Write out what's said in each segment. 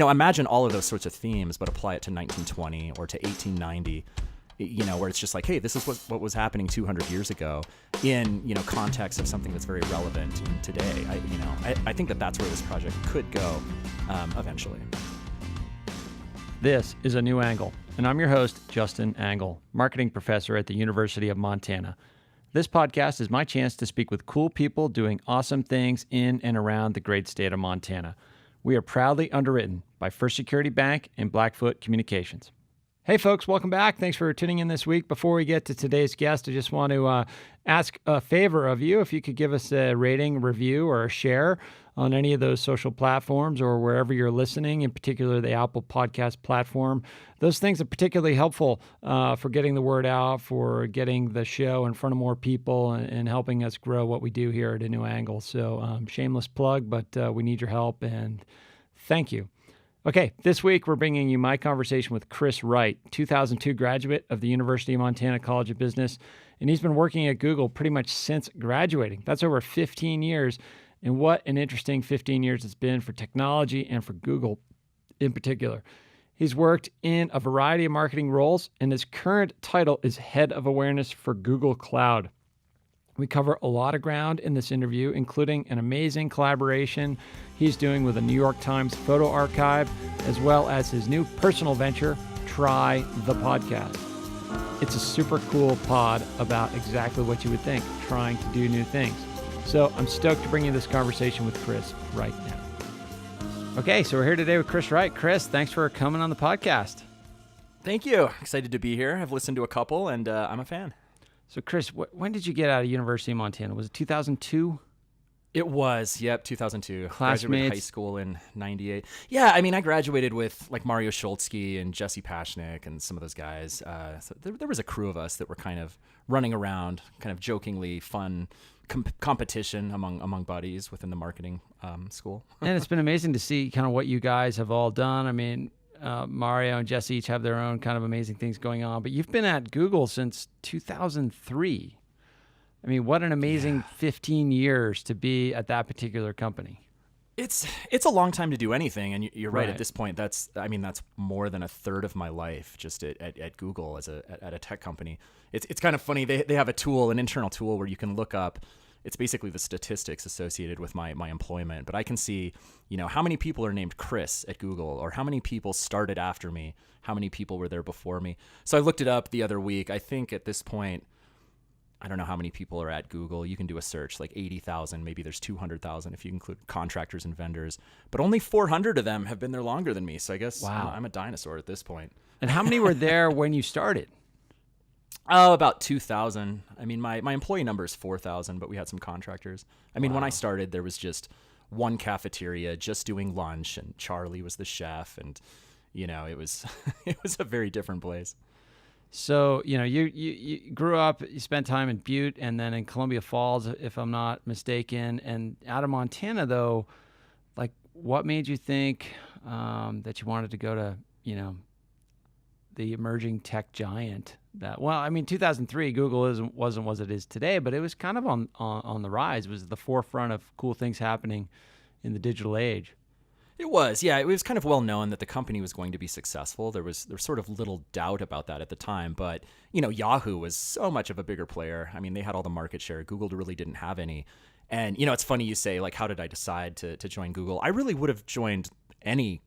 imagine all of those sorts of themes, but apply it to 1920 or to 1890, where it's just like, hey, this is what was happening 200 years ago in, context of something that's very relevant today. I think that's where this project could go eventually. This is A New Angle, and I'm your host, Justin Angle, marketing professor at the University of Montana. This podcast is my chance to speak with cool people doing awesome things in and around the great state of Montana. We are proudly underwritten by First Security Bank and Blackfoot Communications. Hey folks, welcome back. Thanks for tuning in this week. Before we get to today's guest, I just want to ask a favor of you. If you could give us a rating, review, or a share on any of those social platforms or wherever you're listening, in particular the Apple Podcast platform. Those things are particularly helpful for getting the word out, for getting the show in front of more people and helping us grow what we do here at A New Angle. So shameless plug, but we need your help, and thank you. Okay, this week we're bringing you my conversation with Chris Wright, 2002 graduate of the University of Montana College of Business, and he's been working at Google pretty much since graduating. That's over 15 years, and what an interesting 15 years it's been for technology and for Google in particular. He's worked in a variety of marketing roles, and his current title is Head of Awareness for Google Cloud. We cover a lot of ground in this interview, including an amazing collaboration he's doing with the New York Times Photo Archive, as well as his new personal venture, Try the Podcast. It's a super cool pod about exactly what you would think, trying to do new things. So I'm stoked to bring you this conversation with Chris right now. Okay, so we're here today with Chris Wright. Chris, thanks for coming on the podcast. Thank you. Excited to be here. I've listened to a couple, and I'm a fan. So Chris, when did you get out of University of Montana? Was it 2002? It was, yep, 2002. Classmates. Graduated high school in 98. Yeah, I mean, I graduated with like Mario Schultzky and Jesse Pashnik and some of those guys. So there was a crew of us that were kind of running around, kind of jokingly fun competition among buddies within the marketing school. And it's been amazing to see kind of what you guys have all done. I mean, Mario and Jesse each have their own kind of amazing things going on, but you've been at Google since 2003. I mean, what an amazing 15 years to be at that particular company. It's a long time to do anything, and you're right. At this point, that's more than a third of my life just at Google at a tech company. It's kind of funny. They have a tool, an internal tool, where you can look up. It's basically the statistics associated with my employment, but I can see, how many people are named Chris at Google, or how many people started after me, how many people were there before me. So I looked it up the other week. I think at this point, I don't know how many people are at Google. You can do a search, like 80,000, maybe there's 200,000 if you include contractors and vendors, but only 400 of them have been there longer than me. So I guess I'm a dinosaur at this point. And how many were there when you started? Oh, about 2,000. I mean, my employee number is 4,000, but we had some contractors. I mean, when I started, there was just one cafeteria just doing lunch, and Charlie was the chef, and it was it was a very different place. So, you grew up, you spent time in Butte and then in Columbia Falls, if I'm not mistaken, and out of Montana, though, like, what made you think that you wanted to go to, the emerging tech giant? 2003, Google wasn't what it is today, but it was kind of on the rise. It was at the forefront of cool things happening in the digital age. It was, yeah. It was kind of well known that the company was going to be successful. There was sort of little doubt about that at the time, but Yahoo was so much of a bigger player. I mean, they had all the market share. Google really didn't have any. And it's funny you say, like, how did I decide to join Google? I really would have joined any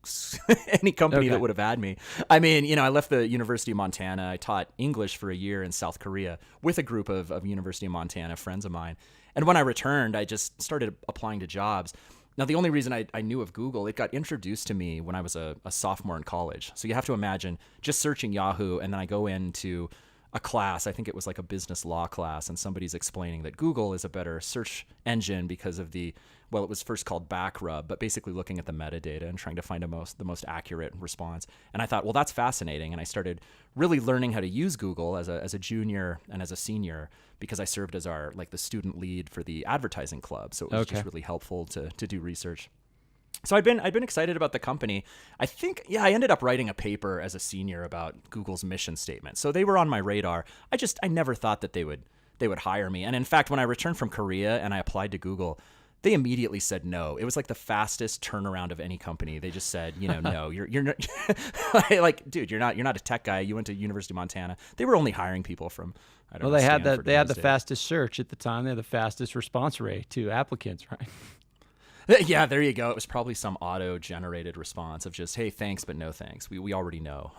company that would have had me. I mean, I left the University of Montana. I taught English for a year in South Korea with a group of University of Montana friends of mine. And when I returned, I just started applying to jobs. Now, the only reason I knew of Google, it got introduced to me when I was a sophomore in college. So you have to imagine just searching Yahoo, and then I go into a class, I think it was like a business law class, and somebody's explaining that Google is a better search engine because of it was first called backrub, but basically looking at the metadata and trying to find the most accurate response. And I thought, well, that's fascinating. And I started really learning how to use Google as a junior and as a senior, because I served as the student lead for the advertising club. So it was just really helpful to do research. So I've been excited about the company. I think, I ended up writing a paper as a senior about Google's mission statement. So they were on my radar. I never thought that they would hire me. And in fact, when I returned from Korea and I applied to Google, they immediately said no. It was like the fastest turnaround of any company. They just said, no, you're not like, dude, you're not a tech guy. You went to University of Montana. They were only hiring people from, I don't know. Well, Stanford they had the State. fastest search at the time. They had the fastest response rate to applicants, right? Yeah, there you go. It was probably some auto-generated response of just, hey, thanks, but no thanks. We already know.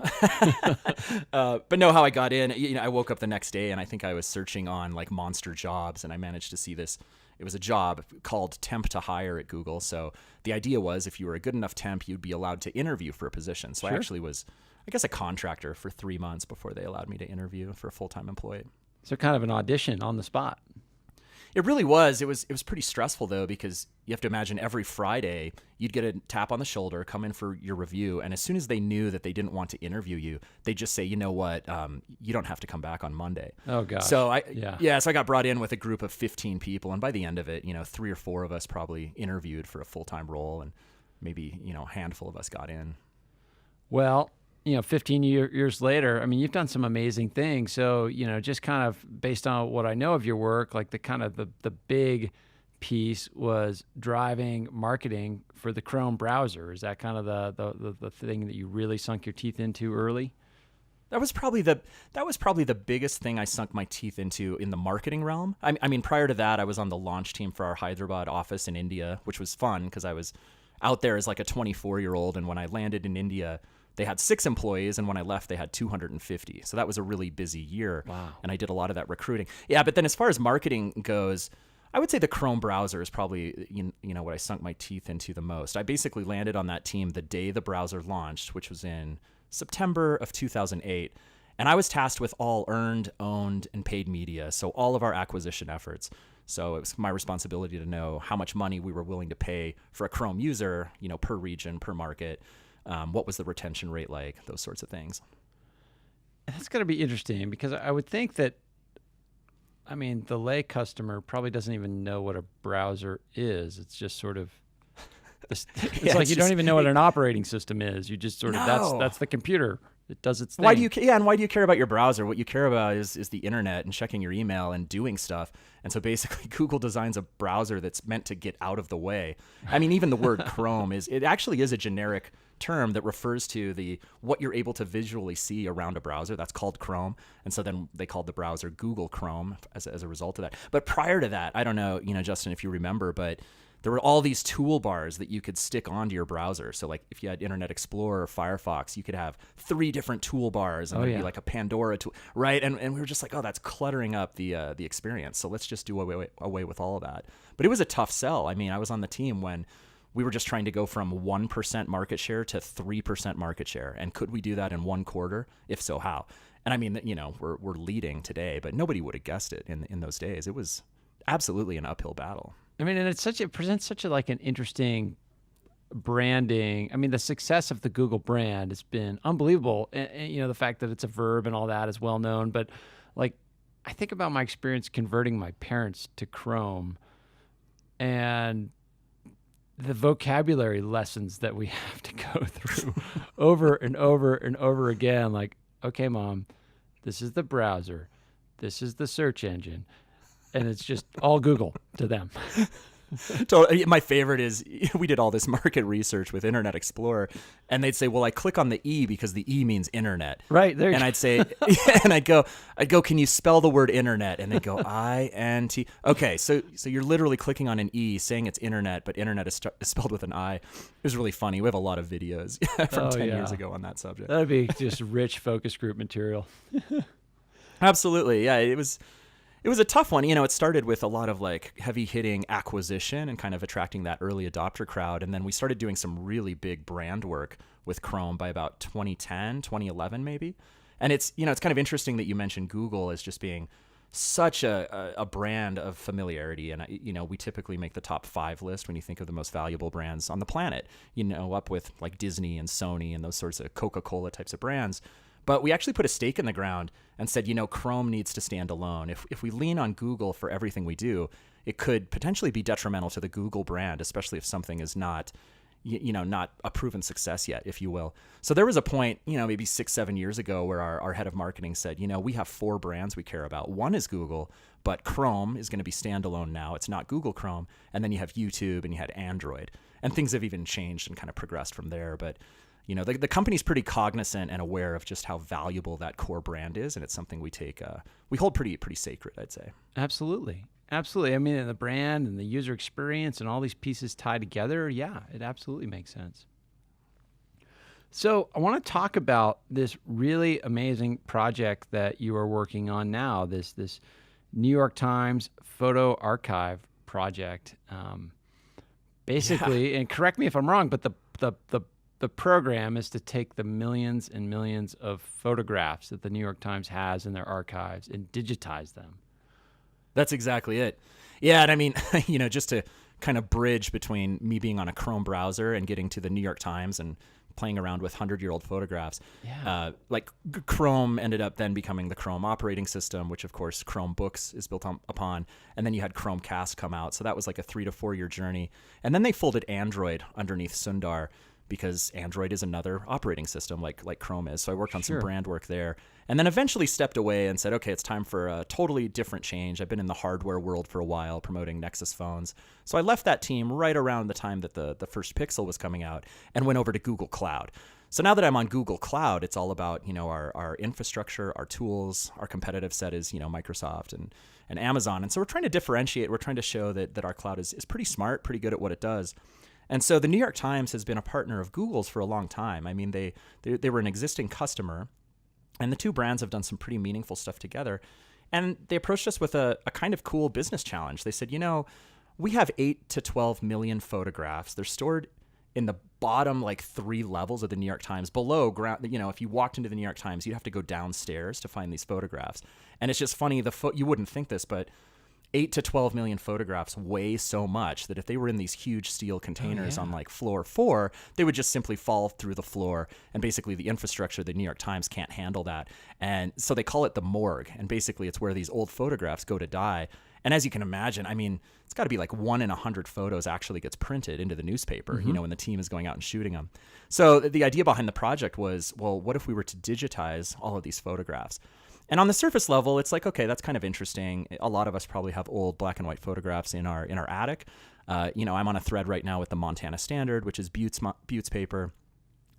But no, how I got in, I woke up the next day and I think I was searching on like Monster Jobs and I managed to see this. It was a job called Temp to Hire at Google. So the idea was if you were a good enough temp, you'd be allowed to interview for a position. So I actually was, I guess, a contractor for 3 months before they allowed me to interview for a full-time employee. So kind of an audition on the spot. It really was. It was pretty stressful, though, because you have to imagine every Friday you'd get a tap on the shoulder, come in for your review, and as soon as they knew that they didn't want to interview you, they'd just say, you know what, you don't have to come back on Monday. Oh, gosh. So so I got brought in with a group of 15 people, and by the end of it, 3 or 4 of us probably interviewed for a full-time role, and maybe, a handful of us got in. Well, 15 years later, I mean, you've done some amazing things. So, just kind of based on what I know of your work, like the big piece was driving marketing for the Chrome browser. Is that kind of the thing that you really sunk your teeth into early? That was probably the biggest thing I sunk my teeth into in the marketing realm. I mean, prior to that, I was on the launch team for our Hyderabad office in India, which was fun because I was out there as like a 24-year-old, and when I landed in India, they had 6 employees, and when I left, they had 250. So that was a really busy year. Wow. And I did a lot of that recruiting. Yeah, but then as far as marketing goes, I would say the Chrome browser is probably what I sunk my teeth into the most. I basically landed on that team the day the browser launched, which was in September of 2008. And I was tasked with all earned, owned, and paid media, so all of our acquisition efforts. So it was my responsibility to know how much money we were willing to pay for a Chrome user, per region, per market. What was the retention rate like? Those sorts of things. That's going to be interesting because I would think that, the lay customer probably doesn't even know what a browser is. It's just sort of, it's like you don't even know what an operating system is. You just sort of, that's the computer. It does its thing. Why do you care about your browser? What you care about is the internet and checking your email and doing stuff. And so basically Google designs a browser that's meant to get out of the way. I mean, even the word Chrome it actually is a generic term that refers to what you're able to visually see around a browser. That's called Chrome. And so then they called the browser Google Chrome as a result of that. But prior to that, I don't know, Justin, if you remember, but there were all these toolbars that you could stick onto your browser. So like if you had Internet Explorer or Firefox, you could have 3 different toolbars and there'd be like a Pandora tool, right? And we were just like, oh, that's cluttering up the experience. So let's just do away with all of that. But it was a tough sell. I mean, I was on the team when we were just trying to go from 1% market share to 3% market share. And could we do that in 1 quarter? If so, how? And I mean, we're leading today, but nobody would have guessed it in those days. It was absolutely an uphill battle. I mean, and it presents such an interesting branding. I mean, the success of the Google brand has been unbelievable. And, the fact that it's a verb and all that is well known. But like, I think about my experience converting my parents to Chrome and the vocabulary lessons that we have to go through over and over and over again. Like, okay, Mom, this is the browser. This is the search engine. And it's just all Google to them. My favorite is we did all this market research with Internet Explorer, and they'd say, "Well, I click on the E because the E means internet." Right there. And I'd say, and I'd go, "Can you spell the word internet?" And they'd go, I-N-T. Okay, so you're literally clicking on an E, saying it's internet, but internet is spelled with an I. It was really funny. We have a lot of videos from 10 years ago on that subject. That'd be just rich focus group material. Absolutely, yeah. It was a tough one. It started with a lot of like heavy hitting acquisition and kind of attracting that early adopter crowd. And then we started doing some really big brand work with Chrome by about 2010, 2011 maybe. And it's kind of interesting that you mentioned Google as just being such a brand of familiarity. And, we typically make the top 5 list when you think of the most valuable brands on the planet, up with like Disney and Sony and those sorts of Coca-Cola types of brands. But we actually put a stake in the ground and said, Chrome needs to stand alone. If we lean on Google for everything we do, it could potentially be detrimental to the Google brand, especially if something is not, not a proven success yet, if you will. So there was a point, maybe 6-7 years ago where our head of marketing said, we have 4 brands we care about. One is Google, but Chrome is going to be standalone now. It's not Google Chrome. And then you have YouTube and you had Android. And things have even changed and kind of progressed from there. But, the company's pretty cognizant and aware of just how valuable that core brand is. And it's something we hold pretty sacred, I'd say. Absolutely. Absolutely. I mean, and the brand and the user experience and all these pieces tied together, yeah, it absolutely makes sense. So I want to talk about this really amazing project that you are working on now, this New York Times photo archive project. Basically, and correct me if I'm wrong, but the program is to take the millions and millions of photographs that the New York Times has in their archives and digitize them. That's exactly it. Yeah, and I mean, just to kind of bridge between me being on a Chrome browser and getting to the New York Times and playing around with 100-year-old photographs. Yeah. Chrome ended up then becoming the Chrome operating system, which of course Chrome Books is built upon. And then you had Chromecast come out. So that was like a 3 to 4 year journey. And then they folded Android underneath Sundar because Android is another operating system like Chrome is. So I worked on some brand work there. And then eventually stepped away and said, okay, it's time for a totally different change. I've been in the hardware world for a while promoting Nexus phones. So I left that team right around the time that the first Pixel was coming out and went over to Google Cloud. So now that I'm on Google Cloud, it's all about, our infrastructure, our tools. Our competitive set is, Microsoft and Amazon. And so we're trying to differentiate. We're trying to show that our cloud is pretty smart, pretty good at what it does. And so the New York Times has been a partner of Google's for a long time. I mean, they were an existing customer. And the two brands have done some pretty meaningful stuff together. And they approached us with a kind of cool business challenge. They said, we have 8 to 12 million photographs. They're stored in the bottom 3 levels of the New York Times. Below ground, if you walked into the New York Times, you'd have to go downstairs to find these photographs. And it's just funny, you wouldn't think this, but 8 to 12 million photographs weigh so much that if they were in these huge steel containers on floor 4, they would just simply fall through the floor. And basically the infrastructure of the New York Times can't handle that. And so they call it the morgue. And basically it's where these old photographs go to die. And as you can imagine, I mean, it's got to be 1 in 100 photos actually gets printed into the newspaper, when the team is going out and shooting them. So the idea behind the project was, well, what if we were to digitize all of these photographs? And on the surface level, it's okay, that's kind of interesting. A lot of us probably have old black and white photographs in our attic. I'm on a thread right now with the Montana Standard, which is Butte's paper.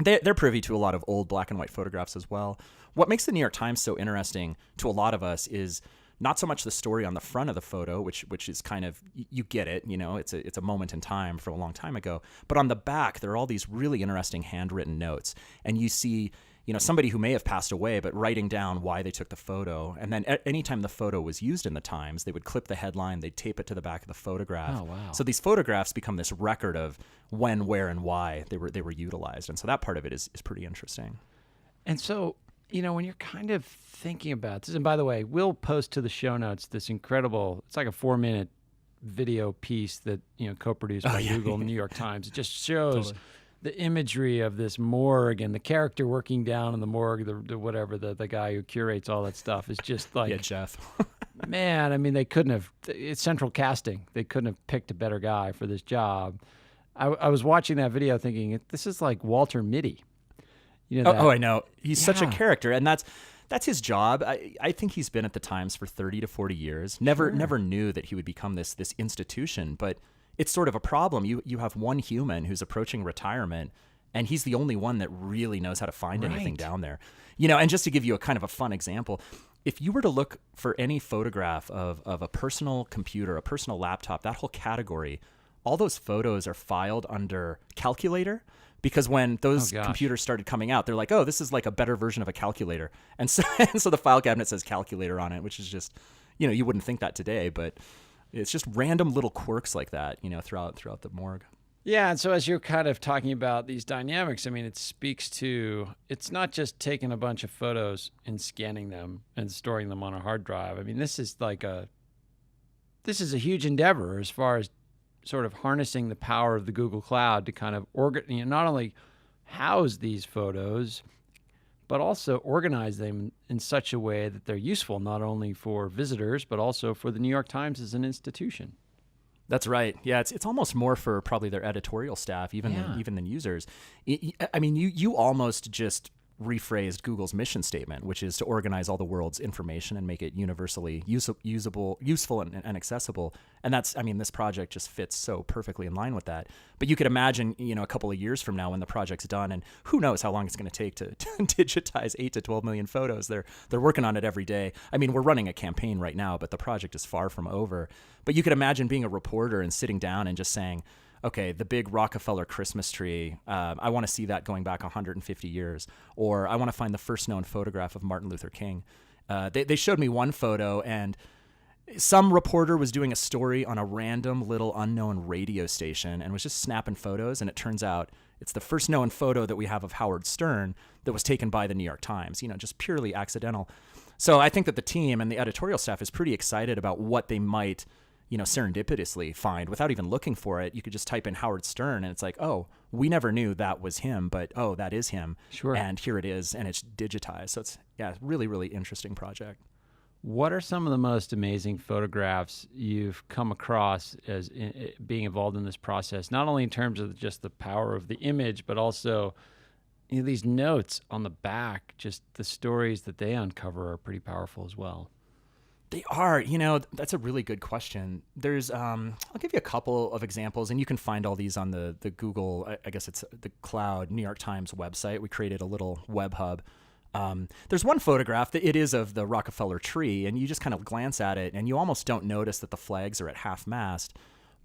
They're privy to a lot of old black and white photographs as well. What makes the New York Times so interesting to a lot of us is not so much the story on the front of the photo, which is kind of, you get it, it's a moment in time from a long time ago. But on the back, there are all these really interesting handwritten notes. And you see, somebody who may have passed away, but writing down why they took the photo. And then anytime the photo was used in the Times, they would clip the headline, they'd tape it to the back of the photograph. Oh, wow. So these photographs become this record of when, where, and why they were utilized. And so that part of it is pretty interesting. And so, when you're kind of thinking about this, and by the way, we'll post to the show notes this incredible, it's like a 4-minute video piece that, co-produced by Google and the New York Times. It just shows the imagery of this morgue and the character working down in the morgue, the guy who curates all that stuff is just Jeff. Man, I mean, it's central casting. They couldn't have picked a better guy for this job. I was watching that video thinking, this is like Walter Mitty. I know. He's such a character, and that's his job. I think he's been at the Times for 30 to 40 years. Never knew that he would become this institution, but it's sort of a problem. You have one human who's approaching retirement, and he's the only one that really knows how to find anything down there. And just to give you a kind of a fun example, if you were to look for any photograph of a personal computer, a personal laptop, that whole category, all those photos are filed under calculator. Because when those computers started coming out, they're like, oh, this is like a better version of a calculator. And so the file cabinet says calculator on it, which is just, you wouldn't think that today, but it's just random little quirks like that, throughout the morgue. Yeah, and so as you're kind of talking about these dynamics, I mean, it speaks to, it's not just taking a bunch of photos and scanning them and storing them on a hard drive. I mean, this is a huge endeavor as far as sort of harnessing the power of the Google Cloud to kind of not only house these photos, but also organize them in such a way that they're useful not only for visitors, but also for the New York Times as an institution. That's right. Yeah, it's almost more for probably their editorial staff, Yeah. even than users. I mean, you almost just rephrased Google's mission statement, which is to organize all the world's information and make it universally useful, and accessible. And that's, I mean, this project just fits so perfectly in line with that. But you could imagine, a couple of years from now when the project's done, and who knows how long it's going to take to digitize 8 to 12 million photos. They're working on it every day. I mean, we're running a campaign right now, but the project is far from over. But you could imagine being a reporter and sitting down and just saying, okay, the big Rockefeller Christmas tree, I want to see that going back 150 years. Or I want to find the first known photograph of Martin Luther King. They showed me one photo, and some reporter was doing a story on a random little unknown radio station and was just snapping photos, and it turns out it's the first known photo that we have of Howard Stern that was taken by the New York Times, just purely accidental. So I think that the team and the editorial staff is pretty excited about what they might serendipitously find without even looking for it. You could just type in Howard Stern and it's like, oh, we never knew that was him, but oh, that is him. Sure. And here it is, and it's digitized. So it's, really, really interesting project. What are some of the most amazing photographs you've come across as being involved in this process, not only in terms of just the power of the image, but also these notes on the back, just the stories that they uncover are pretty powerful as well. They are. That's a really good question. There's, I'll give you a couple of examples, and you can find all these on the Google, I guess it's the Cloud New York Times website. We created a little web hub. There's one photograph that it is of the Rockefeller tree, and you just kind of glance at it, and you almost don't notice that the flags are at half mast,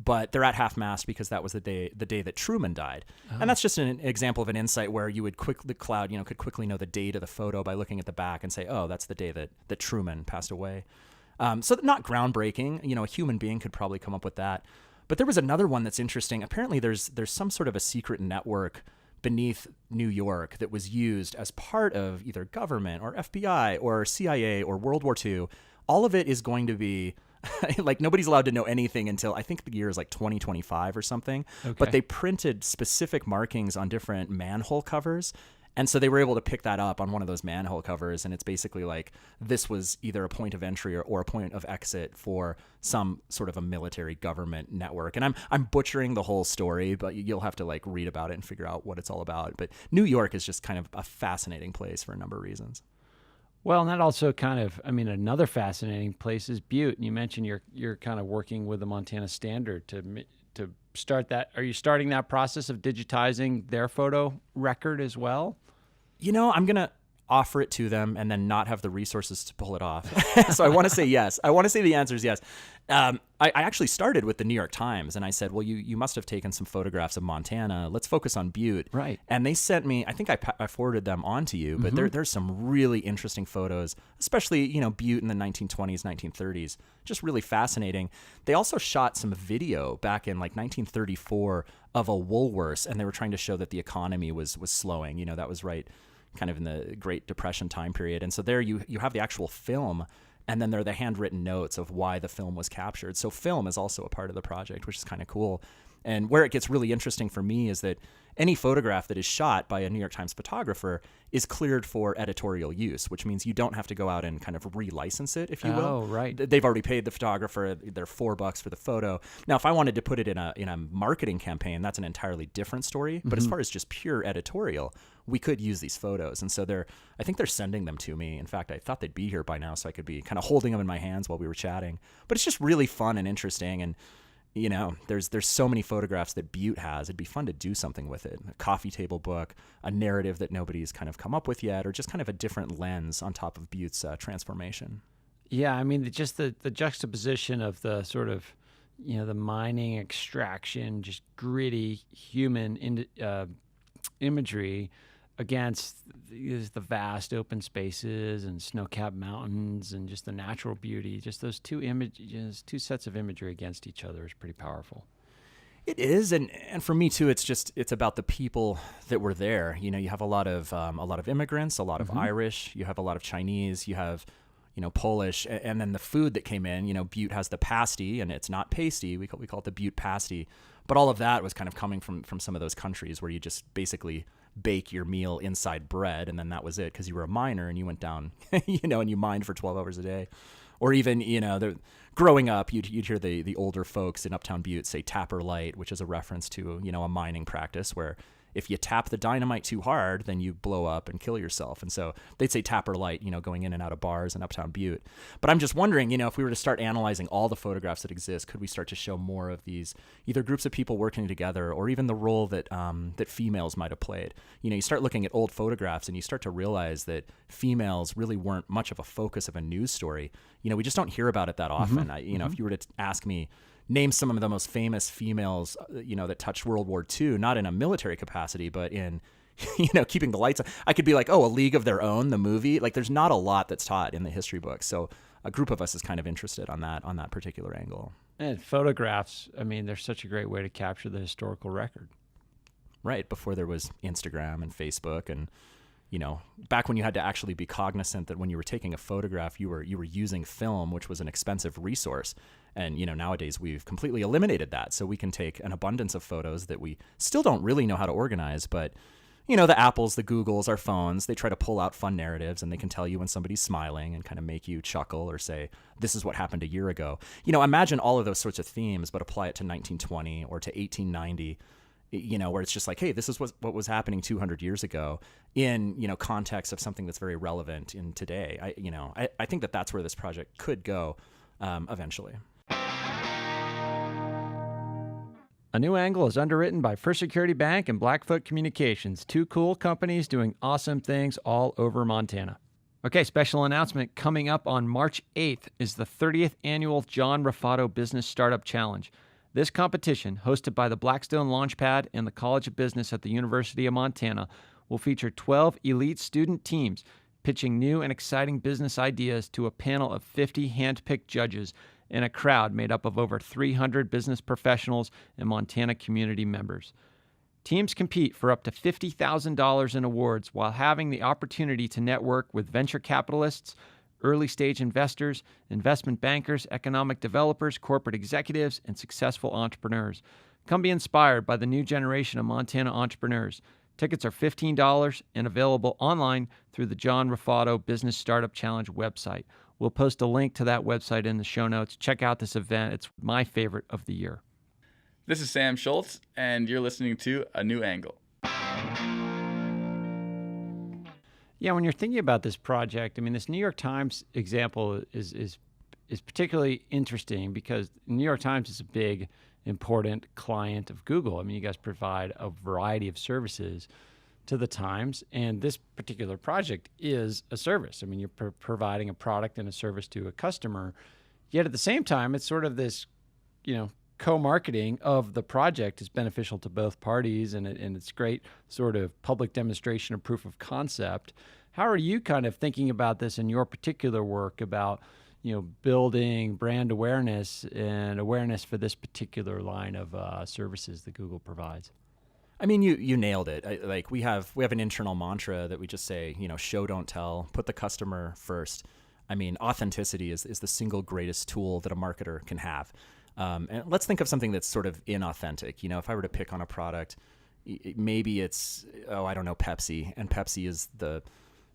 but they're at half mast because that was the day that Truman died. Oh. And that's just an example of an insight where you would the Cloud, could quickly know the date of the photo by looking at the back and say, oh, that's the day that Truman passed away. So not groundbreaking, a human being could probably come up with that. But there was another one that's interesting. Apparently there's some sort of a secret network beneath New York that was used as part of either government or FBI or CIA or World War II. All of it is going to be like, nobody's allowed to know anything until I think the year is like 2025 or something. Okay. But they printed specific markings on different manhole covers. And so they were able to pick that up on one of those manhole covers, and it's basically like this was either a point of entry or a point of exit for some sort of a military government network. And I'm butchering the whole story, but you'll have to like read about it and figure out what it's all about. But New York is just kind of a fascinating place for a number of reasons. Well, and that also kind of, another fascinating place is Butte. And you mentioned you're kind of working with the Montana Standard to start that. Are you starting that process of digitizing their photo record as well? I'm going to offer it to them and then not have the resources to pull it off. So I want to say yes. I want to say the answer is yes. I actually started with the New York Times, and I said, well, you must have taken some photographs of Montana. Let's focus on Butte. Right. And they sent me, I think I forwarded them on to you, but there's some really interesting photos, especially, Butte in the 1920s, 1930s, just really fascinating. They also shot some video back in like 1934 of a Woolworths, and they were trying to show that the economy was slowing. That was right kind of in the Great Depression time period. And so there you have the actual film, and then there are the handwritten notes of why the film was captured. So film is also a part of the project, which is kind of cool. And where it gets really interesting for me is that any photograph that is shot by a New York Times photographer is cleared for editorial use, which means you don't have to go out and kind of relicense it, if you will. Oh, right. They've already paid the photographer. They're $4 for the photo. Now, if I wanted to put it in a marketing campaign, that's an entirely different story. But as far as just pure editorial, we could use these photos. And so I think they're sending them to me. In fact, I thought they'd be here by now, so I could be kind of holding them in my hands while we were chatting. But it's just really fun and interesting. And there's so many photographs that Butte has. It'd be fun to do something with it. A coffee table book, a narrative that nobody's kind of come up with yet, or just kind of a different lens on top of Butte's transformation. Yeah, just the juxtaposition of the sort of, the mining, extraction, just gritty human imagery against the vast open spaces and snow-capped mountains and just the natural beauty. Just those two sets of imagery against each other is pretty powerful. It is, and for me too, it's about the people that were there. You have a lot of immigrants, a lot of Irish, you have a lot of Chinese, you have Polish, and then the food that came in. Butte has the pasty, and it's not pasty. We call it the Butte pasty. But all of that was kind of coming from some of those countries where you just basically bake your meal inside bread, and then that was it because you were a miner and you went down, and you mined for 12 hours a day. Or even, growing up, you'd hear the older folks in Uptown Butte say tapper light, which is a reference to, a mining practice where if you tap the dynamite too hard, then you blow up and kill yourself. And so they'd say tapper light, going in and out of bars in Uptown Butte. But I'm just wondering, if we were to start analyzing all the photographs that exist, could we start to show more of these either groups of people working together or even the role that that females might have played? You start looking at old photographs and you start to realize that females really weren't much of a focus of a news story. We just don't hear about it that often. If you were to ask me, name some of the most famous females, that touched World War II, not in a military capacity, but in, keeping the lights on. I could be like, A League of Their Own, the movie. Like, there's not a lot that's taught in the history books. So a group of us is kind of interested on that particular angle. And photographs, they're such a great way to capture the historical record. Right, before there was Instagram and Facebook and, back when you had to actually be cognizant that when you were taking a photograph, you were using film, which was an expensive resource. And, nowadays we've completely eliminated that. So we can take an abundance of photos that we still don't really know how to organize. But, the Apples, the Googles, our phones, they try to pull out fun narratives and they can tell you when somebody's smiling and kind of make you chuckle or say, this is what happened a year ago. Imagine all of those sorts of themes, but apply it to 1920 or to 1890. Where it's just like, hey, this is what was happening 200 years ago in, context of something that's very relevant in today. I think that's where this project could go eventually. A New Angle is underwritten by First Security Bank and Blackfoot Communications, two cool companies doing awesome things all over Montana. Okay, special announcement coming up on March 8th is the 30th annual John Raffato Business Startup Challenge. This competition, hosted by the Blackstone Launchpad and the College of Business at the University of Montana, will feature 12 elite student teams pitching new and exciting business ideas to a panel of 50 hand-picked judges and a crowd made up of over 300 business professionals and Montana community members. Teams compete for up to $50,000 in awards while having the opportunity to network with venture capitalists, early-stage investors, investment bankers, economic developers, corporate executives, and successful entrepreneurs. Come be inspired by the new generation of Montana entrepreneurs. Tickets are $15 and available online through the John Raffato Business Startup Challenge website. We'll post a link to that website in the show notes. Check out this event. It's my favorite of the year. This is Sam Schultz, and you're listening to A New Angle. Yeah, when you're thinking about this project, this New York Times example is particularly interesting because New York Times is a big, important client of Google. You guys provide a variety of services to the Times, and this particular project is a service. You're providing a product and a service to a customer, yet at the same time, it's sort of this, co-marketing of the project is beneficial to both parties, and it's great sort of public demonstration of proof of concept. How are you kind of thinking about this in your particular work about, building brand awareness and awareness for this particular line of services that Google provides? You nailed it. We have an internal mantra that we just say, show, don't tell, put the customer first. Authenticity is the single greatest tool that a marketer can have. And let's think of something that's sort of inauthentic. If I were to pick on a product, maybe it's, Pepsi. And Pepsi is the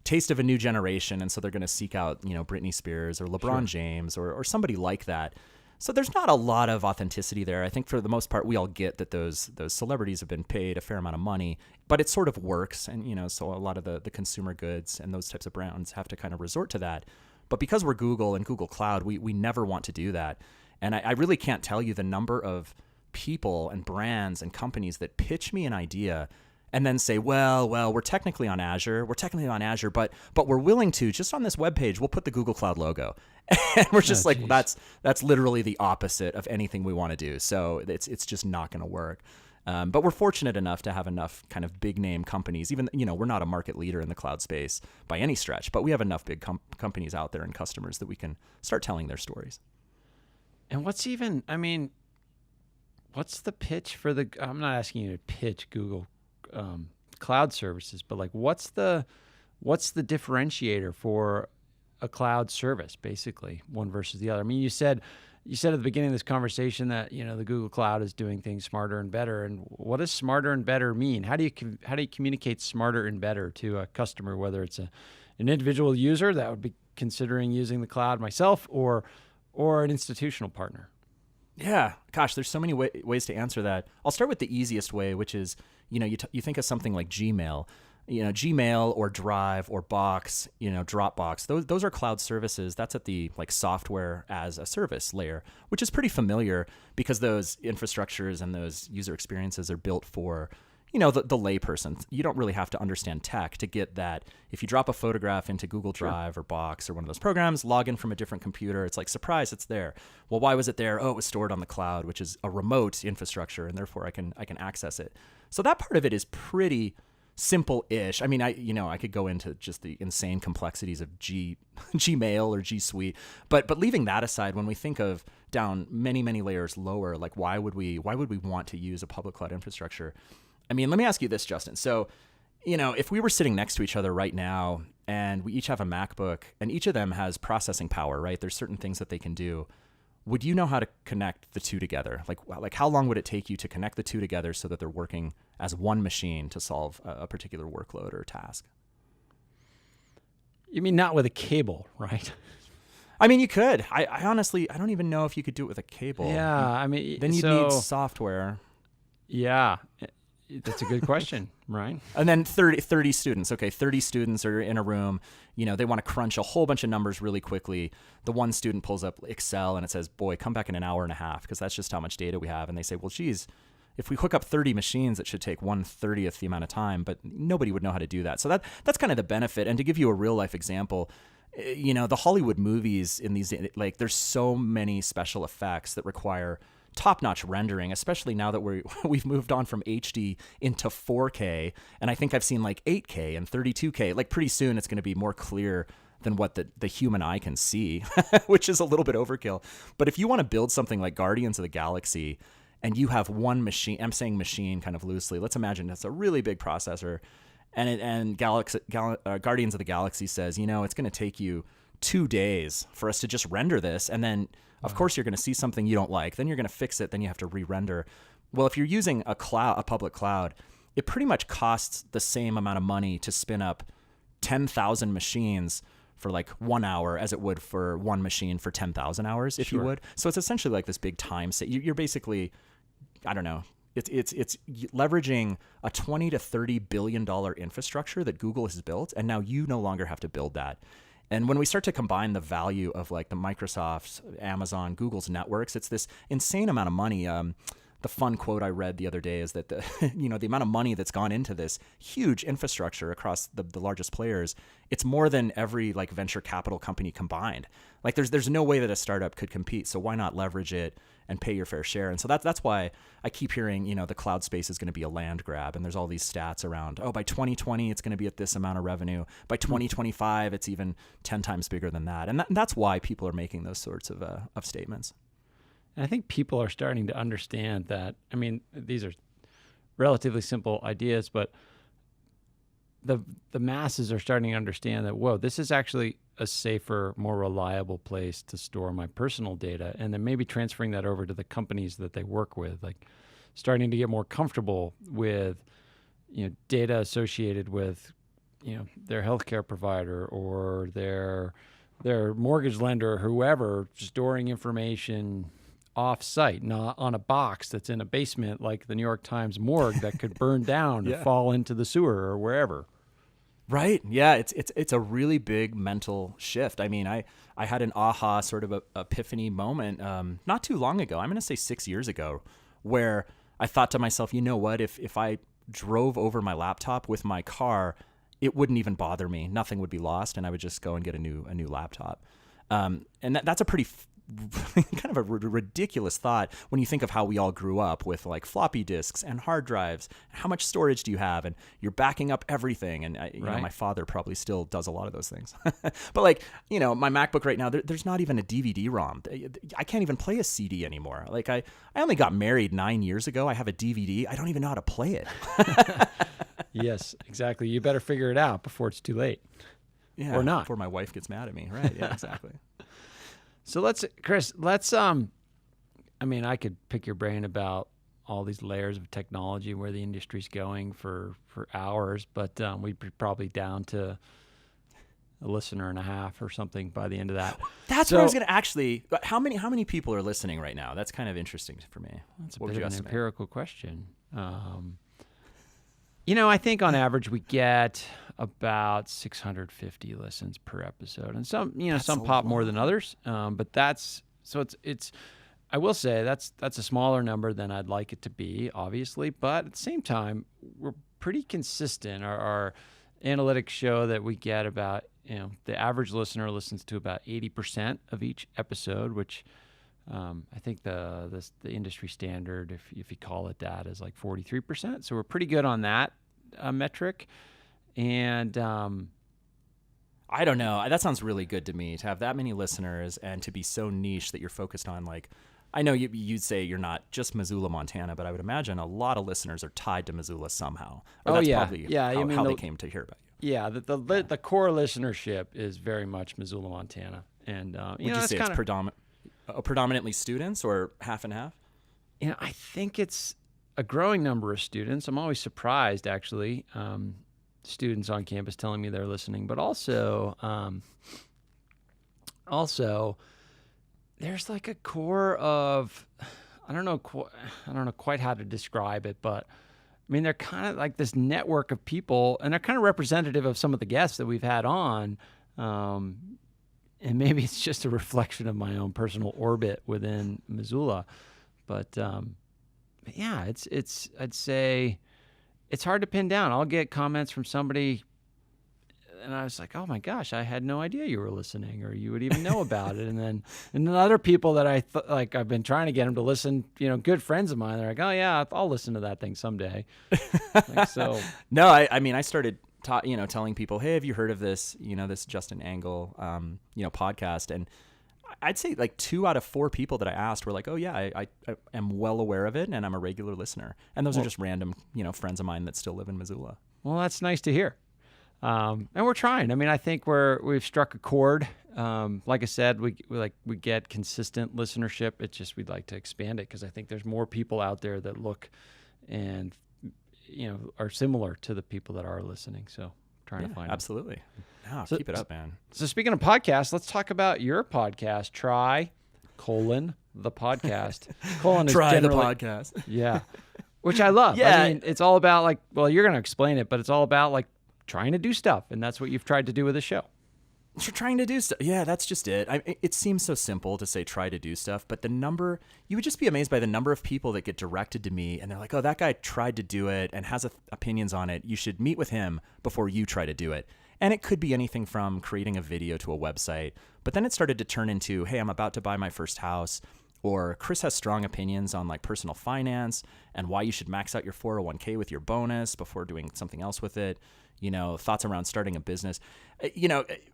taste of a new generation. And so they're going to seek out, Britney Spears or LeBron James or somebody like that. So there's not a lot of authenticity there. I think for the most part, we all get that those celebrities have been paid a fair amount of money, but it sort of works. And, so a lot of the consumer goods and those types of brands have to kind of resort to that. But because we're Google and Google Cloud, we never want to do that. And I really can't tell you the number of people and brands and companies that pitch me an idea and then say, well, we're technically on Azure, but we're willing to, just on this webpage, we'll put the Google Cloud logo. And we're just that's literally the opposite of anything we want to do. So it's just not going to work. But we're fortunate enough to have enough kind of big name companies, even, we're not a market leader in the cloud space by any stretch, but we have enough big companies out there and customers that we can start telling their stories. And what's the pitch for I'm not asking you to pitch Google cloud services, but what's the differentiator for a cloud service, basically, one versus the other? You said at the beginning of this conversation that, the Google Cloud is doing things smarter and better. And what does smarter and better mean? How do you communicate smarter and better to a customer, whether it's an individual user that would be considering using the cloud myself or an institutional partner? Yeah, gosh, there's so many ways to answer that. I'll start with the easiest way, which is, you think of something like Gmail. Gmail or Drive or Box, Dropbox. Those are cloud services. That's at the like software as a service layer, which is pretty familiar because those infrastructures and those user experiences are built for, the layperson. You don't really have to understand tech to get that. If you drop a photograph into Google Drive or Box or one of those programs, log in from a different computer, it's like, surprise, it's there. Well, why was it there? Oh, it was stored on the cloud, which is a remote infrastructure, and therefore I can access it. So that part of it is pretty simple-ish. I mean, I could go into just the insane complexities of Gmail or G Suite, but leaving that aside, when we think of down many, many layers lower, like why would we want to use a public cloud infrastructure? I mean, let me ask you this, Justin. So, if we were sitting next to each other right now and we each have a MacBook and each of them has processing power, right? There's certain things that they can do. Would you know how to connect the two together? Like how long would it take you to connect the two together so that they're working as one machine to solve a particular workload or task? You mean not with a cable, right? I mean, you could. I honestly, I don't even know if you could do it with a cable. Yeah, I mean, then you'd need software. Yeah, that's a good question, right? And then 30 students. Okay, 30 students are in a room. They want to crunch a whole bunch of numbers really quickly. The one student pulls up Excel and it says, boy, come back in an hour and a half, because that's just how much data we have. And they say, well, geez, if we hook up 30 machines, it should take 1/30th the amount of time, but nobody would know how to do that. So that's kind of the benefit. And to give you a real life example, the Hollywood movies in these, like, there's so many special effects that require top-notch rendering, especially now that we've moved on from HD into 4K, and I think I've seen like 8K and 32K. Like pretty soon it's going to be more clear than what the human eye can see, which is a little bit overkill. But if you want to build something like Guardians of the Galaxy and you have one machine, I'm saying machine kind of loosely, let's imagine it's a really big processor, and Guardians of the Galaxy says, it's going to take you 2 days for us to just render this, and then of course you're going to see something you don't like, then you're going to fix it, then you have to re-render. Well, if you're using a public cloud, it pretty much costs the same amount of money to spin up 10,000 machines for like 1 hour as it would for one machine for 10,000 hours, if you would. So it's essentially like this big time save. You're basically, I don't know, it's leveraging a $20 to $30 billion infrastructure that Google has built, and now you no longer have to build that. And when we start to combine the value of like the Microsoft's, Amazon, Google's networks, it's this insane amount of money. The fun quote I read the other day is that the amount of money that's gone into this huge infrastructure across the largest players, it's more than every like venture capital company combined. Like there's no way that a startup could compete. So why not leverage it and pay your fair share? And so that's why I keep hearing, the cloud space is going to be a land grab. And there's all these stats around, by 2020, it's going to be at this amount of revenue. By 2025, it's even 10 times bigger than that. And that's why people are making those sorts of statements. And I think people are starting to understand that. I mean, these are relatively simple ideas, but the masses are starting to understand that, whoa, this is actually a safer, more reliable place to store my personal data, and then maybe transferring that over to the companies that they work with, like starting to get more comfortable with, data associated with, their healthcare provider or their mortgage lender or whoever, storing information off-site, not on a box that's in a basement like the New York Times morgue that could burn down and fall into the sewer or wherever. Right. Yeah. It's a really big mental shift. I mean, I had an aha sort of a epiphany moment not too long ago. I'm going to say 6 years ago, where I thought to myself, you know what, if I drove over my laptop with my car, it wouldn't even bother me. Nothing would be lost, and I would just go and get a new laptop. And that's a pretty kind of a ridiculous thought when you think of how we all grew up with like floppy disks and hard drives. How much storage do you have? And you're backing up everything. And my father probably still does a lot of those things. But like, my MacBook right now, there's not even a DVD-ROM. I can't even play a CD anymore. Like I only got married 9 years ago. I have a DVD. I don't even know how to play it. Yes, exactly. You better figure it out before it's too late. Yeah, or not. Before my wife gets mad at me. Right. Yeah, exactly. So Chris, I mean, I could pick your brain about all these layers of technology, where the industry's going for hours, but we'd be probably down to a listener and a half or something by the end of that. That's what I was going to actually. How many people are listening right now? That's kind of interesting for me. That's a What would bit you of an estimate? empirical question. I think on average we get about 650 listens per episode, and some That's a pop more than lot. others. But it's. I will say that's a smaller number than I'd like it to be, obviously. But at the same time, we're pretty consistent. Our analytics show that we get about the average listener listens to about 80% of each episode, which I think the industry standard, if you call it that, is like 43%. So we're pretty good on that metric. And I don't know. That sounds really good to me to have that many listeners and to be so niche that you're focused on. Like, I know you'd say you're not just Missoula, Montana, but I would imagine a lot of listeners are tied to Missoula somehow. Or that's probably how they came to hear about you. Yeah, the core listenership is very much Missoula, Montana, and Would you say it's predominantly students or half and half? I think it's a growing number of students. I'm always surprised, actually, students on campus telling me they're listening, but also there's like a core of I don't know quite how to describe it, but I mean, they're kind of like this network of people, and they're kind of representative of some of the guests that we've had on. And maybe it's just a reflection of my own personal orbit within Missoula. But yeah, I'd say it's hard to pin down. I'll get comments from somebody, and I was like, oh my gosh, I had no idea you were listening, or you would even know about it. And then other people that I've been trying to get them to listen, good friends of mine, they're like, oh yeah, I'll listen to that thing someday. So. No, I mean, I started telling people, hey, have you heard of this, this Justin Angle, podcast? And I'd say like 2 out of 4 people that I asked were like, oh yeah, I am well aware of it, and I'm a regular listener. And those are just random, friends of mine that still live in Missoula. Well, that's nice to hear. And we're trying. I mean, I think we've struck a chord. Like I said, we get consistent listenership. It's just we'd like to expand it because I think there's more people out there that look and are similar to the people that are listening. So trying to find them. Absolutely. No, keep it up, man. So speaking of podcasts, let's talk about your podcast. The podcast. Is Try the generally, podcast. Yeah. Which I love. Yeah. I mean, it's all about you're going to explain it, but it's all about trying to do stuff. And that's what you've tried to do with the show. You're trying to do stuff. Yeah, that's just it. It seems so simple to say try to do stuff, but you would just be amazed by the number of people that get directed to me and they're like, oh, that guy tried to do it and has opinions on it. You should meet with him before you try to do it. And it could be anything from creating a video to a website. But then it started to turn into, hey, I'm about to buy my first house. Or Chris has strong opinions on personal finance and why you should max out your 401k with your bonus before doing something else with it. Thoughts around starting a business.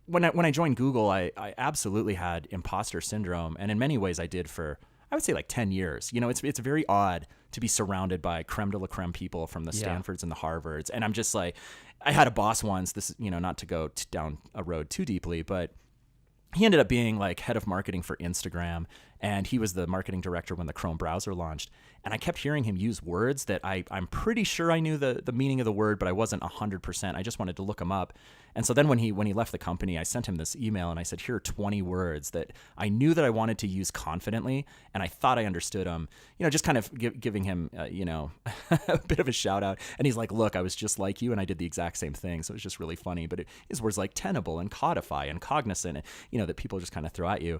When I joined Google, I absolutely had imposter syndrome. And in many ways I did for, I would say 10 years. It's very odd to be surrounded by creme de la creme people from the Stanfords and the Harvards. And I'm just like, I had a boss once, this, not to go down a road too deeply, but he ended up being head of marketing for Instagram, and he was the marketing director when the Chrome browser launched. And I kept hearing him use words that I'm pretty sure I knew the meaning of the word, but I wasn't 100%. I just wanted to look them up. And so then when he left the company, I sent him this email and I said, here are 20 words that I knew that I wanted to use confidently, and I thought I understood them, just kind of giving him, a bit of a shout out. And he's like, look, I was just like you and I did the exact same thing. So it was just really funny. But his words like tenable and codify and cognizant, that people just kind of throw at you.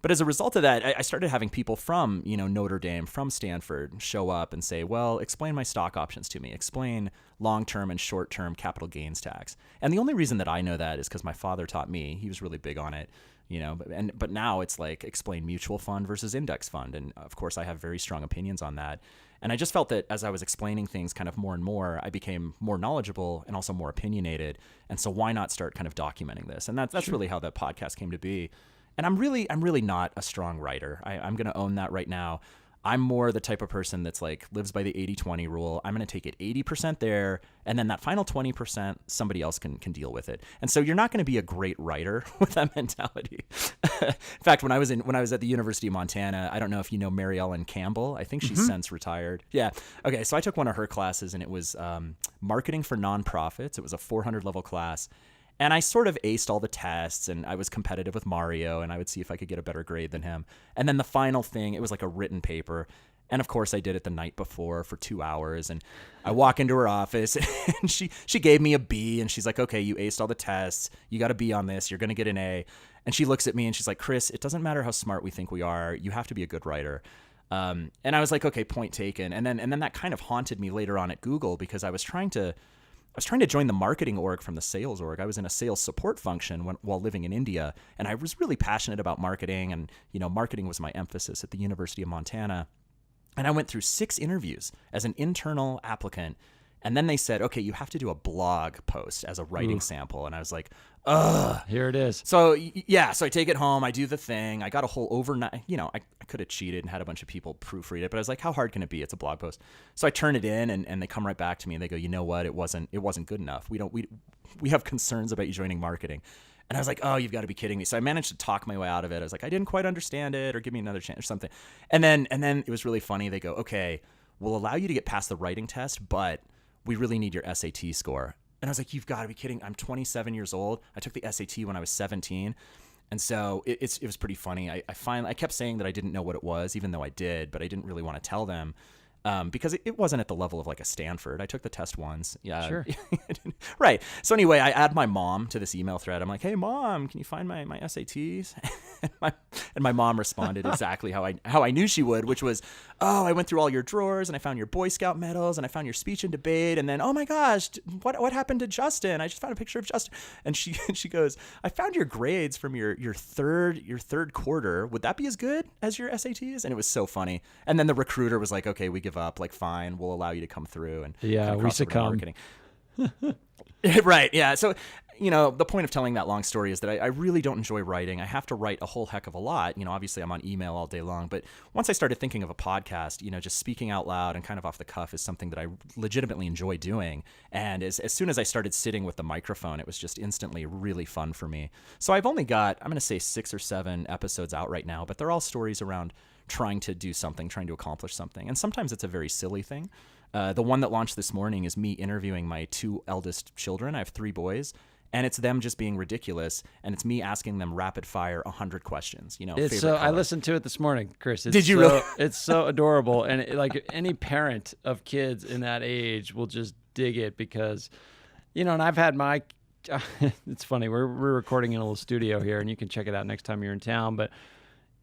But as a result of that, I started having people from, Notre Dame, from Stanford show up and say, well, explain my stock options to me. Explain long-term and short-term capital gains tax. And the only reason that I know that is because my father taught me. He was really big on it, but now it's explain mutual fund versus index fund. And of course, I have very strong opinions on that. And I just felt that as I was explaining things kind of more and more, I became more knowledgeable and also more opinionated. And so why not start kind of documenting this? And that's really how the podcast came to be. And I'm really not a strong writer. I'm going to own that right now. I'm more the type of person that's lives by the 80-20 rule. I'm going to take it 80% there, and then that final 20%, somebody else can deal with it. And so you're not going to be a great writer with that mentality. In fact, when I was at the University of Montana, I don't know if you know Mary Ellen Campbell. I think she's since retired. Yeah. Okay. So I took one of her classes, and it was marketing for nonprofits. It was a 400 level class. And I sort of aced all the tests, and I was competitive with Mario, and I would see if I could get a better grade than him. And then the final thing, it was like a written paper. And of course I did it the night before for 2 hours, and I walk into her office and she gave me a B, and she's like, okay, you aced all the tests. You got a B on this. You're going to get an A. And she looks at me and she's like, Chris, it doesn't matter how smart we think we are. You have to be a good writer. And I was like, okay, point taken. And then that kind of haunted me later on at Google, because I was trying to join the marketing org from the sales org. I was in a sales support function while living in India, and I was really passionate about marketing, and marketing was my emphasis at the University of Montana. And I went through 6 interviews as an internal applicant. And then they said, okay, you have to do a blog post as a writing sample. And I was like, ugh. Here it is. So yeah, so I take it home. I do the thing. I got a whole overnight, I could have cheated and had a bunch of people proofread it, but I was like, how hard can it be? It's a blog post. So I turn it in, and they come right back to me and they go, you know what? It wasn't good enough. We have concerns about you joining marketing. And I was like, oh, you've got to be kidding me. So I managed to talk my way out of it. I was like, I didn't quite understand it, or give me another chance or something. And then it was really funny. They go, okay, we'll allow you to get past the writing test, but we really need your SAT score. And I was like, you've got to be kidding. I'm 27 years old. I took the SAT when I was 17. And so it was pretty funny. I kept saying that I didn't know what it was, even though I did, but I didn't really want to tell them. Because it wasn't at the level of like a Stanford. I took the test once. Yeah. Sure. Right. So anyway, I add my mom to this email thread. I'm like, hey mom, can you find my SATs? and my mom responded exactly how I knew she would, which was, oh, I went through all your drawers and I found your Boy Scout medals and I found your speech and debate. And then, oh my gosh, what happened to Justin? I just found a picture of Justin. And she goes, I found your grades from your third quarter. Would that be as good as your SATs? And it was so funny. And then the recruiter was like, okay, we give up, like, fine, we'll allow you to come through. And yeah, we succumb. Right. Yeah. So, the point of telling that long story is that I really don't enjoy writing. I have to write a whole heck of a lot. Obviously I'm on email all day long, but once I started thinking of a podcast, just speaking out loud and kind of off the cuff is something that I legitimately enjoy doing. And as soon as I started sitting with the microphone, it was just instantly really fun for me. So I've only got, I'm going to say 6 or 7 episodes out right now, but they're all stories around trying to do something, trying to accomplish something. And sometimes it's a very silly thing. The one that launched this morning is me interviewing my 2 eldest children. I have 3 boys. And it's them just being ridiculous, and it's me asking them rapid fire 100 questions. It's so I listened to it this morning, Chris. Did you really? It's so adorable, and like any parent of kids in that age will just dig it because, and I've had my. It's funny, we're recording in a little studio here, and you can check it out next time you're in town. But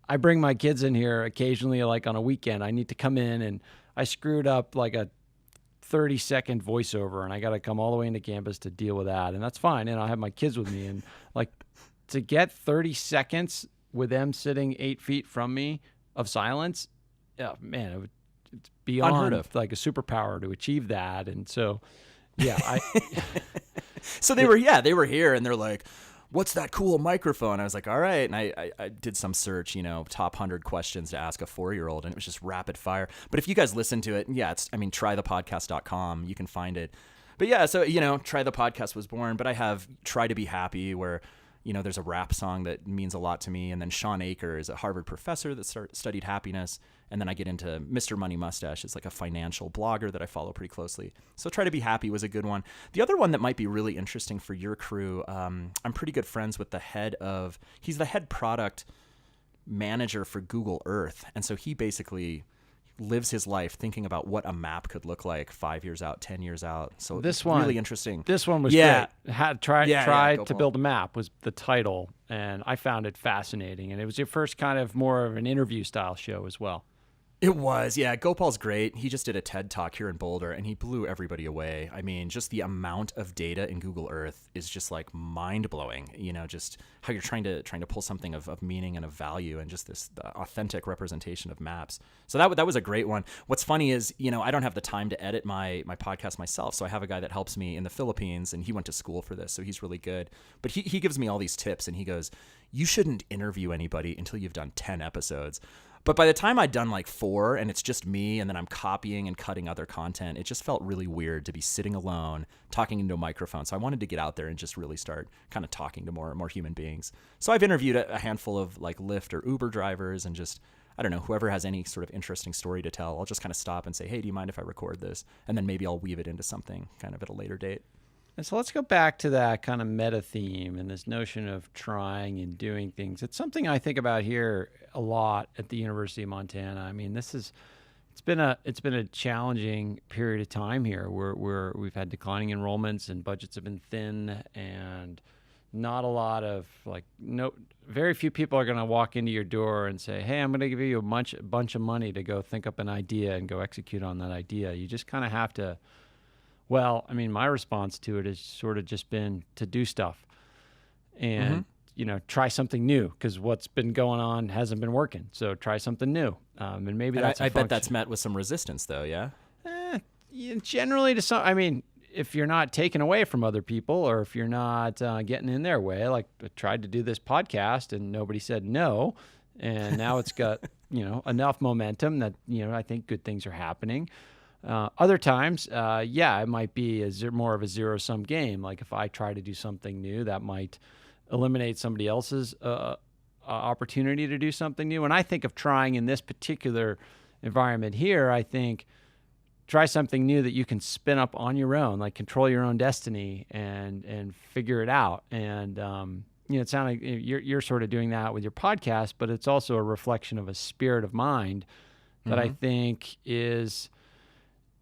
I bring my kids in here occasionally, like on a weekend. I need to come in, and I screwed up like a 30-second voiceover, and I got to come all the way into campus to deal with that, and that's fine. And I have my kids with me, and like to get 30 seconds with them sitting 8 feet from me of silence, oh, man, it's beyond like a superpower to achieve that. And so, yeah, so they were here, and they're like, what's that cool microphone? I was like, all right. And I did some search, top 100 questions to ask a 4-year-old, and it was just rapid fire. But if you guys listen to it, yeah, trythepodcast.com. You can find it. But yeah, so, Try the Podcast was born, but I have Try to Be Happy, where, there's a rap song that means a lot to me. And then Sean Aker is a Harvard professor that studied happiness. And then I get into Mr. Money Mustache. It's like a financial blogger that I follow pretty closely. So Try to Be Happy was a good one. The other one that might be really interesting for your crew, I'm pretty good friends with he's the head product manager for Google Earth. And so he basically lives his life thinking about what a map could look like 5 years out, 10 years out. So this one really interesting. This one was great. Try to build a map was the title, and I found it fascinating. And it was your first kind of more of an interview style show as well. It was, yeah. Gopal's great. He just did a TED Talk here in Boulder, and he blew everybody away. I mean, just the amount of data in Google Earth is just like mind-blowing. Just how you're trying to pull something of meaning and of value, and just this authentic representation of maps. So that was a great one. What's funny is, I don't have the time to edit my podcast myself, so I have a guy that helps me in the Philippines, and he went to school for this, so he's really good. But he gives me all these tips, and he goes, you shouldn't interview anybody until you've done 10 episodes. But by the time I'd done like 4 and it's just me, and then I'm copying and cutting other content, it just felt really weird to be sitting alone talking into a microphone. So I wanted to get out there and just really start kind of talking to more human beings. So I've interviewed a handful of like Lyft or Uber drivers, and just, I don't know, whoever has any sort of interesting story to tell, I'll just kind of stop and say, hey, do you mind if I record this? And then maybe I'll weave it into something kind of at a later date. And so let's go back to that kind of meta theme and this notion of trying and doing things. It's something I think about here a lot at the University of Montana. I mean, it's been a challenging period of time here where we've had declining enrollments and budgets have been thin, and not a lot of very few people are going to walk into your door and say, "Hey, I'm going to give you a bunch of money to go think up an idea and go execute on that idea." You just kind of have to. Well, I mean, my response to it has sort of just been to do stuff and, try something new, because what's been going on hasn't been working. So try something new. And maybe that's I bet that's met with some resistance, though, yeah? Generally, I mean, if you're not taken away from other people, or if you're not getting in their way, like I tried to do this podcast and nobody said no. And now it's got, enough momentum that, I think good things are happening. Other times, it might be more of a zero-sum game. Like if I try to do something new, that might eliminate somebody else's opportunity to do something new. And I think of trying in this particular environment here, I think try something new that you can spin up on your own, like control your own destiny and figure it out. And it sounds like you're sort of doing that with your podcast, but it's also a reflection of a spirit of mind that I think is...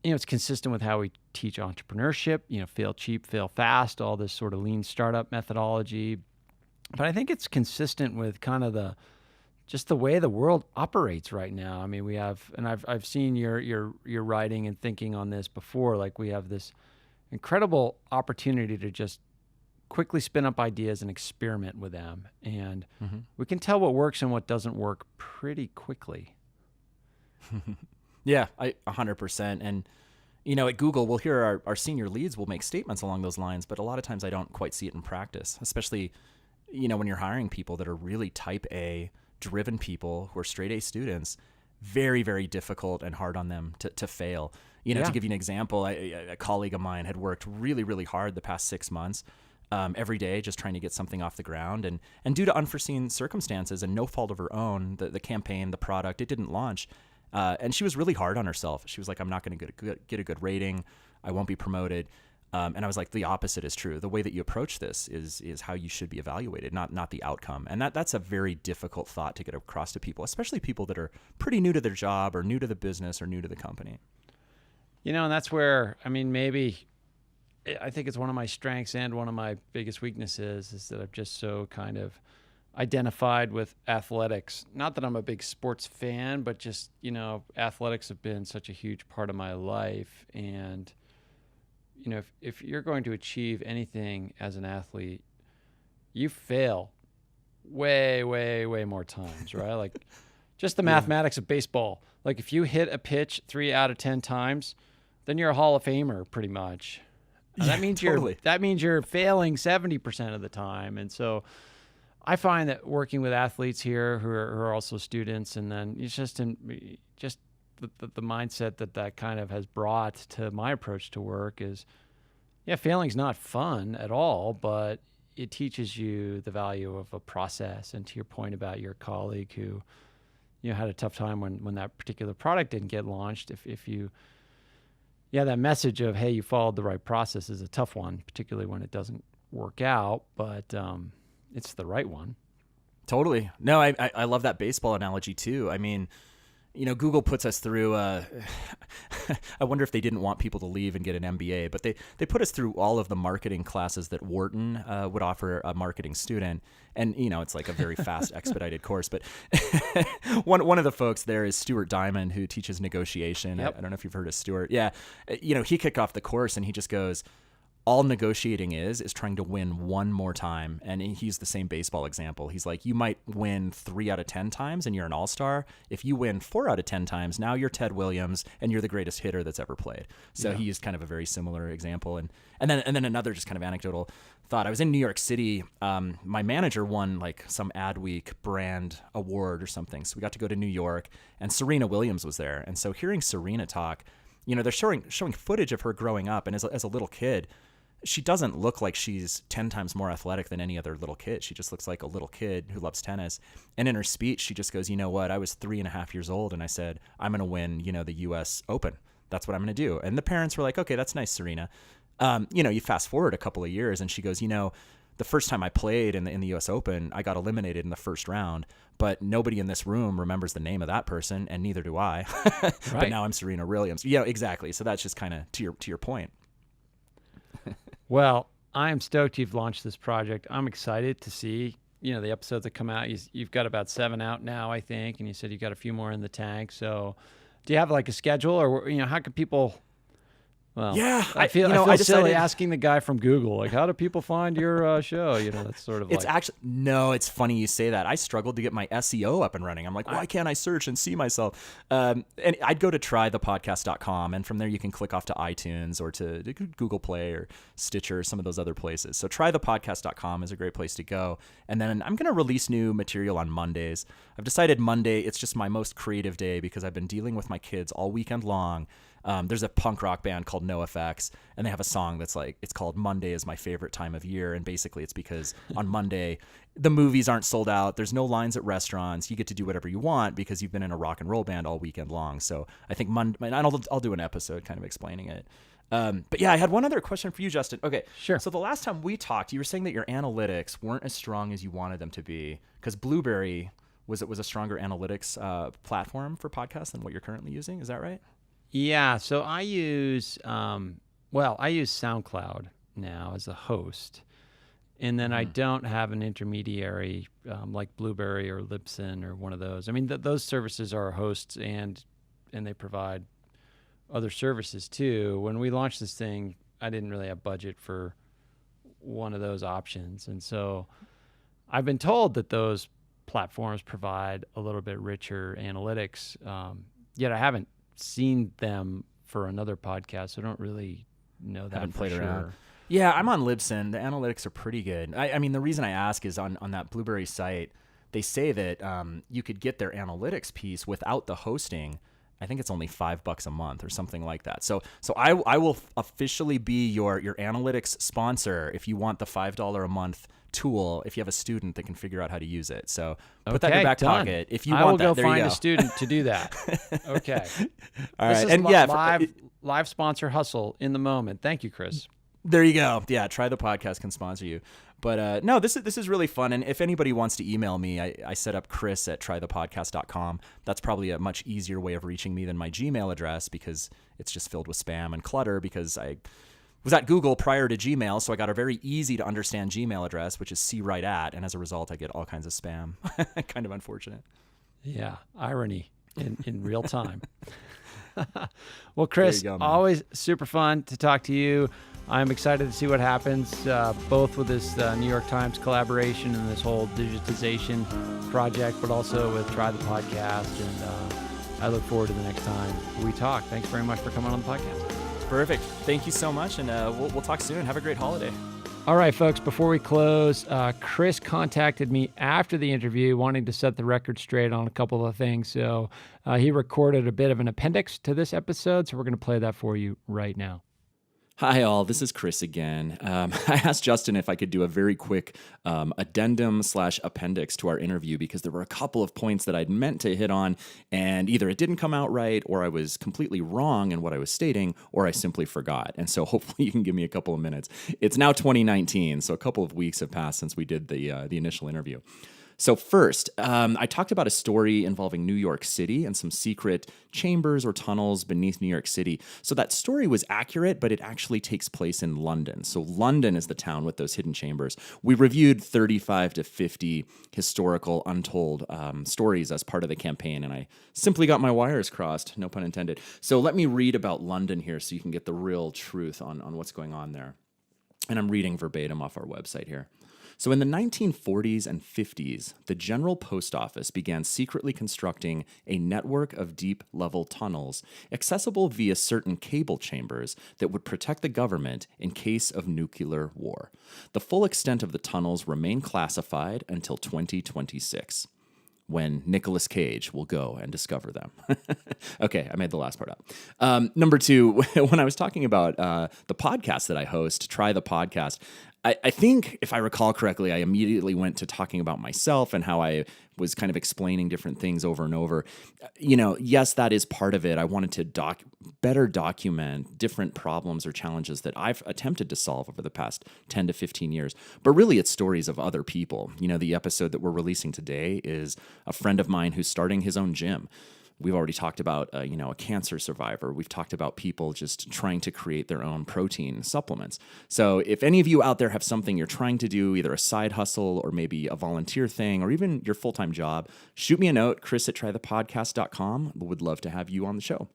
it's consistent with how we teach entrepreneurship, fail cheap, fail fast, all this sort of lean startup methodology. But I think it's consistent with kind of the way the world operates right now. I mean, we have, and I've seen your writing and thinking on this before, like we have this incredible opportunity to just quickly spin up ideas and experiment with them. And we can tell what works and what doesn't work pretty quickly. Yeah, 100%. And, at Google, we'll hear our senior leads will make statements along those lines, but a lot of times I don't quite see it in practice, especially, when you're hiring people that are really type A driven people who are straight A students. Very, very difficult and hard on them to fail. To give you an example, a colleague of mine had worked really, really hard the past 6 months, every day, just trying to get something off the ground. And due to unforeseen circumstances and no fault of her own, the campaign, the product, it didn't launch. And she was really hard on herself. She was like, I'm not going to get a good rating. I won't be promoted. And I was like, the opposite is true. The way that you approach this is how you should be evaluated, not the outcome. And that's a very difficult thought to get across to people, especially people that are pretty new to their job or new to the business or new to the company. And that's where, I mean, maybe I think it's one of my strengths and one of my biggest weaknesses is that I'm just so kind of identified with athletics. Not that I'm a big sports fan, but just, athletics have been such a huge part of my life. And, if you're going to achieve anything as an athlete, you fail way, way, way more times, right? Like just the mathematics of baseball. Like if you hit a pitch 3 out of 10 times, then you're a Hall of Famer pretty much. And that means you're failing 70% of the time. And so I find that working with athletes here who are also students, and then it's just the mindset that kind of has brought to my approach to work is, failing's not fun at all, but it teaches you the value of a process. And to your point about your colleague who, had a tough time when that particular product didn't get launched, if you, that message of, hey, you followed the right process is a tough one, particularly when it doesn't work out, but it's the right one. Totally. No, I love that baseball analogy too. I mean, Google puts us through, I wonder if they didn't want people to leave and get an MBA, but they put us through all of the marketing classes that Wharton would offer a marketing student. And, it's like a very fast expedited course. But one of the folks there is Stuart Diamond, who teaches negotiation. Yep. I don't know if you've heard of Stuart. Yeah. He kicked off the course and he just goes, all negotiating is trying to win one more time. And he's the same baseball example. He's like, you might win 3 out of 10 times and you're an all-star. If you win 4 out of 10 times, now you're Ted Williams and you're the greatest hitter that's ever played. So he used kind of a very similar example. And then another just kind of anecdotal thought. I was in New York City. My manager won like some Adweek brand award or something. So we got to go to New York and Serena Williams was there. And so hearing Serena talk, they're showing footage of her growing up. And as a little kid, she doesn't look like she's 10 times more athletic than any other little kid. She just looks like a little kid who loves tennis. And in her speech, she just goes, you know what? I was 3.5 years old and I said, I'm going to win, the US Open. That's what I'm going to do. And the parents were like, okay, that's nice, Serena. You fast forward a couple of years, and she goes, the first time I played in the U.S. Open, I got eliminated in the first round, but nobody in this room remembers the name of that person, and neither do I. But now I'm Serena Williams. Yeah, exactly. So that's just kind of to your point. Well, I'm stoked you've launched this project. I'm excited to see, the episodes that come out. You've got about 7 out now, I think, and you said you got a few more in the tank. So do you have like a schedule, or, how can people... Well, yeah, I feel silly asking the guy from Google, like, how do people find your show? That's sort of it's actually, no, it's funny you say that. I struggled to get my SEO up and running. I'm like, why can't I search and see myself? And I'd go to trythepodcast.com, and from there you can click off to iTunes or to Google Play or Stitcher or some of those other places. So trythepodcast.com is a great place to go. And then I'm going to release new material on Mondays. I've decided Monday, it's just my most creative day because I've been dealing with my kids all weekend long. There's a punk rock band called NoFX, and they have a song that's like, it's called Monday is my favorite time of year. And basically it's because on Monday, the movies aren't sold out. There's no lines at restaurants. You get to do whatever you want because you've been in a rock and roll band all weekend long. So I think I'll do an episode kind of explaining it. But yeah, I had one other question for you, Justin. Okay. Sure. So the last time we talked, you were saying that your analytics weren't as strong as you wanted them to be because Blueberry was a stronger analytics platform for podcasts than what you're currently using. Is that right? Yeah, so I use SoundCloud now as a host, and then I don't have an intermediary like Blueberry or Libsyn or one of those. I mean, those services are hosts, and they provide other services too. When we launched this thing, I didn't really have budget for one of those options, and so I've been told that those platforms provide a little bit richer analytics, yet I haven't seen them for another podcast, so I don't really know that. Haven't played for around. sure. Yeah, I'm on Libsyn. The analytics are pretty good. I mean, the reason I ask is on that Blueberry site, they say that you could get their analytics piece without the hosting. I think it's only $5 a month or something like that. So I will officially be your analytics sponsor if you want the $5 a month tool, if you have a student that can figure out how to use it. So put that in your back pocket. If you want that, I will there go you find go. a student to do that. Okay. All this right. is live sponsor hustle in the moment. Thank you, Chris. There you go. Yeah, Try the Podcast can sponsor you. But no, this is really fun. And if anybody wants to email me, I set up Chris at trythepodcast.com. That's probably a much easier way of reaching me than my Gmail address because it's just filled with spam and clutter because I was at Google prior to Gmail, so I got a very easy to understand Gmail address, which is cwright@, and as a result, I get all kinds of spam. Kind of unfortunate. Yeah, irony in real time. Well, Chris, go, always super fun to talk to you. I'm excited to see what happens, both with this New York Times collaboration and this whole digitization project, but also with Try the Podcast. And I look forward to the next time we talk. Thanks very much for coming on the podcast. Perfect. Thank you so much, and we'll talk soon. Have a great holiday. All right, folks, before we close, Chris contacted me after the interview wanting to set the record straight on a couple of things. So he recorded a bit of an appendix to this episode, so we're going to play that for you right now. Hi, all. This is Chris again. I asked Justin if I could do a very quick addendum/appendix to our interview because there were a couple of points that I'd meant to hit on, and either it didn't come out right, or I was completely wrong in what I was stating, or I simply forgot. And so hopefully you can give me a couple of minutes. It's now 2019, so a couple of weeks have passed since we did the initial interview. So first, I talked about a story involving New York City and some secret chambers or tunnels beneath New York City. So that story was accurate, but it actually takes place in London. So London is the town with those hidden chambers. We reviewed 35 to 50 historical untold stories as part of the campaign, and I simply got my wires crossed, no pun intended. So let me read about London here so you can get the real truth on what's going on there. And I'm reading verbatim off our website here. So in the 1940s and 50s, the General Post Office began secretly constructing a network of deep-level tunnels accessible via certain cable chambers that would protect the government in case of nuclear war. The full extent of the tunnels remain classified until 2026. When Nicolas Cage will go and discover them. Okay, I made the last part up. Number two, when I was talking about the podcast that I host, Try the Podcast, I think, if I recall correctly, I immediately went to talking about myself and how I was kind of explaining different things over and over. Yes, that is part of it. I wanted to better document different problems or challenges that I've attempted to solve over the past 10 to 15 years. But really, it's stories of other people. The episode that we're releasing today is a friend of mine who's starting his own gym. We've already talked about, a cancer survivor. We've talked about people just trying to create their own protein supplements. So if any of you out there have something you're trying to do, either a side hustle or maybe a volunteer thing or even your full-time job, shoot me a note, chris@trythepodcast.com. Would love to have you on the show.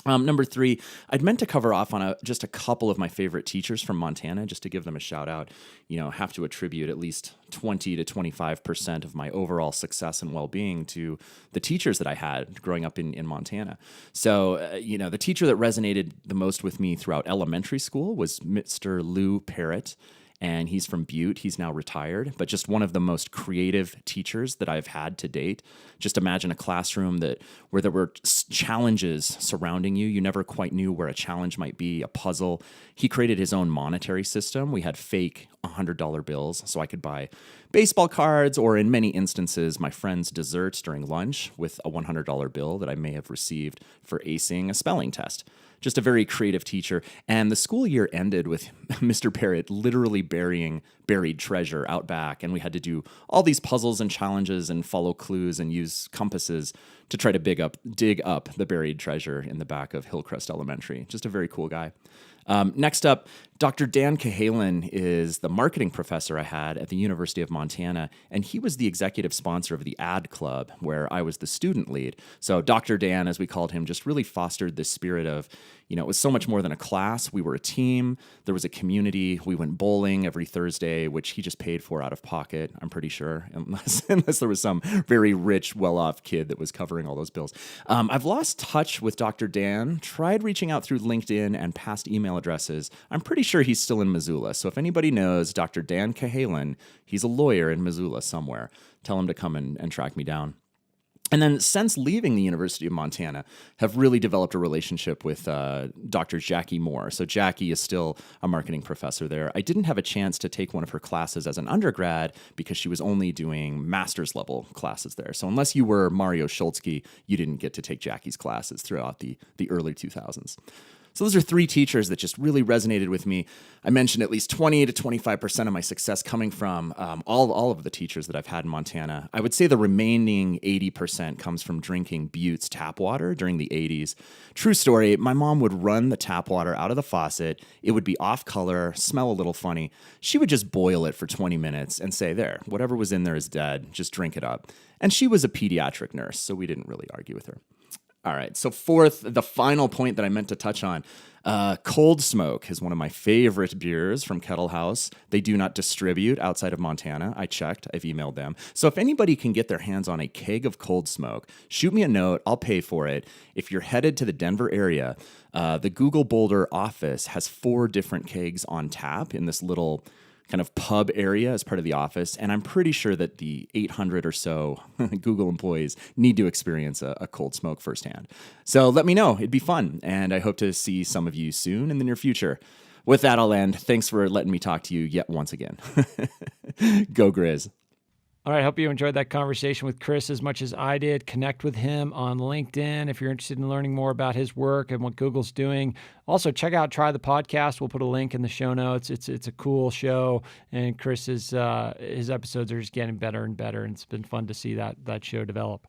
Number 3, I'd meant to cover off on just a couple of my favorite teachers from Montana, just to give them a shout out. Have to attribute at least 20 to 25% of my overall success and well-being to the teachers that I had growing up in Montana. So, the teacher that resonated the most with me throughout elementary school was Mr. Lou Parrott. And he's from Butte. He's now retired, but just one of the most creative teachers that I've had to date. Just imagine a classroom where there were challenges surrounding you. You never quite knew where a challenge might be, a puzzle. He created his own monetary system. We had fake $100 bills, so I could buy baseball cards, or in many instances, my friend's desserts during lunch with a $100 bill that I may have received for acing a spelling test. Just a very creative teacher. And the school year ended with Mr. Parrott literally burying buried treasure out back. And we had to do all these puzzles and challenges and follow clues and use compasses to try to dig up the buried treasure in the back of Hillcrest Elementary. Just a very cool guy. Next up, Dr. Dan Cahalan is the marketing professor I had at the University of Montana, and he was the executive sponsor of the Ad Club, where I was the student lead. So Dr. Dan, as we called him, just really fostered this spirit of, it was so much more than a class. We were a team. There was a community. We went bowling every Thursday, which he just paid for out of pocket, I'm pretty sure, unless there was some very rich, well-off kid that was covering all those bills. I've lost touch with Dr. Dan, tried reaching out through LinkedIn and past email addresses. I'm pretty sure he's still in Missoula. So if anybody knows Dr. Dan Cahalan, he's a lawyer in Missoula somewhere. Tell him to come and track me down. And then since leaving the University of Montana, have really developed a relationship with Dr. Jackie Moore. So Jackie is still a marketing professor there. I didn't have a chance to take one of her classes as an undergrad because she was only doing master's level classes there. So unless you were Mario Schultzke, you didn't get to take Jackie's classes throughout the early 2000s. So those are 3 teachers that just really resonated with me. I mentioned at least 20 to 25% of my success coming from all of the teachers that I've had in Montana. I would say the remaining 80% comes from drinking Butte's tap water during the 80s. True story, my mom would run the tap water out of the faucet. It would be off color, smell a little funny. She would just boil it for 20 minutes and say, there, whatever was in there is dead. Just drink it up. And she was a pediatric nurse, so we didn't really argue with her. All right, so fourth, the final point that I meant to touch on, Cold Smoke is one of my favorite beers from Kettle House. They do not distribute outside of Montana. I checked. I've emailed them. So if anybody can get their hands on a keg of Cold Smoke, shoot me a note. I'll pay for it. If you're headed to the Denver area, the Google Boulder office has 4 different kegs on tap in this little kind of pub area as part of the office. And I'm pretty sure that the 800 or so Google employees need to experience a Cold Smoke firsthand. So let me know. It'd be fun. And I hope to see some of you soon in the near future. With that, I'll end. Thanks for letting me talk to you yet once again. Go Grizz. All right, hope you enjoyed that conversation with Chris as much as I did. Connect with him on LinkedIn if you're interested in learning more about his work and what Google's doing. Also, check out Try the Podcast. We'll put a link in the show notes. It's a cool show, and Chris's his episodes are just getting better and better, and it's been fun to see that show develop.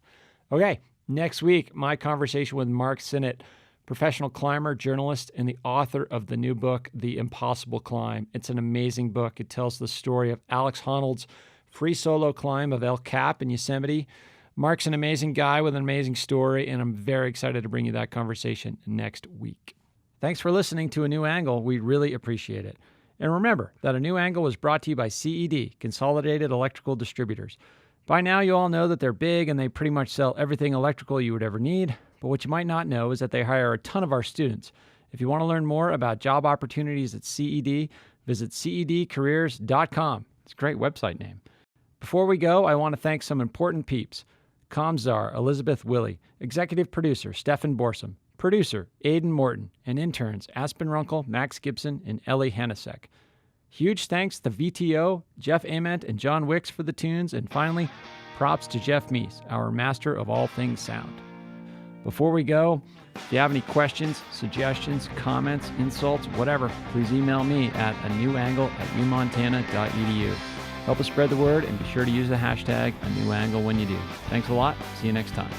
Okay, next week, my conversation with Mark Sinnott, professional climber, journalist, and the author of the new book, The Impossible Climb. It's an amazing book. It tells the story of Alex Honnold's free solo climb of El Cap in Yosemite. Mark's an amazing guy with an amazing story, and I'm very excited to bring you that conversation next week. Thanks for listening to A New Angle. We really appreciate it. And remember that A New Angle was brought to you by CED, Consolidated Electrical Distributors. By now, you all know that they're big and they pretty much sell everything electrical you would ever need. But what you might not know is that they hire a ton of our students. If you want to learn more about job opportunities at CED, visit cedcareers.com. It's a great website name. Before we go, I want to thank some important peeps. Comzar, Elizabeth Willie, executive producer, Stefan Borsum, producer, Aidan Morton, and interns, Aspen Runkle, Max Gibson, and Ellie Hanasek. Huge thanks to VTO, Jeff Ament, and John Wicks for the tunes. And finally, props to Jeff Meese, our master of all things sound. Before we go, if you have any questions, suggestions, comments, insults, whatever, please email me at anewangle@umontana.edu. Help us spread the word and be sure to use the hashtag #anewangle when you do. Thanks a lot. See you next time.